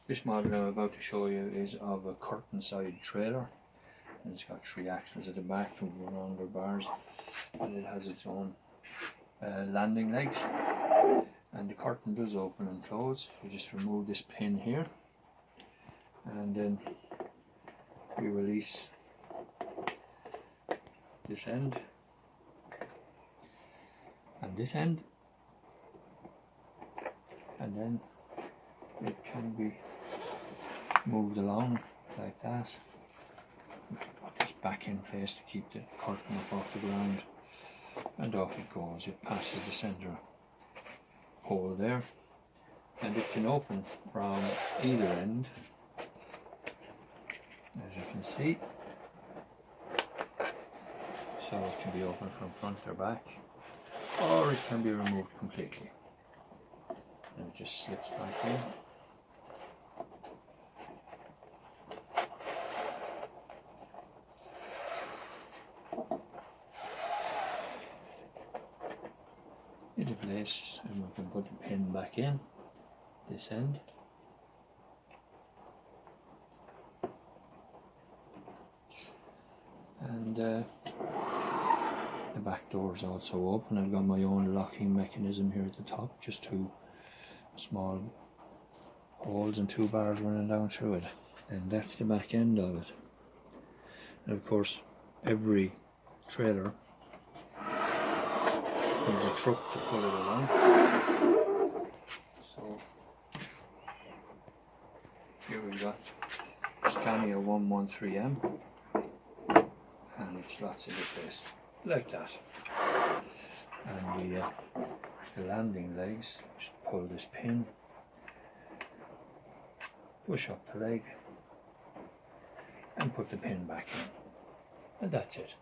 This model I'm about to show you is of a curtain side trailer, and it's got 3 axles at the back and 1 under bars, and it has its own landing legs, and the curtain does open and close. You just remove this pin here, and then we release this end and this end, and then it can be moved along like that. Put this back in place to keep the curtain up off the ground, and off it goes. It passes the centre hole there, and it can open from either end, as you can see. So it can be opened from front or back, or it can be removed completely, and it just slips back in. Into place, and we can put the pin back in this end. And the back door is also open. I've got my own locking mechanism here at the top, just 2 small holes and 2 bars running down through it, and that's the back end of it. And of course, every trailer needs a truck to pull it along. So here we've got SCANIA 113M, and it slots into place like that. And the landing legs, just pull this pin, push up the leg, and put the pin back in, and that's it.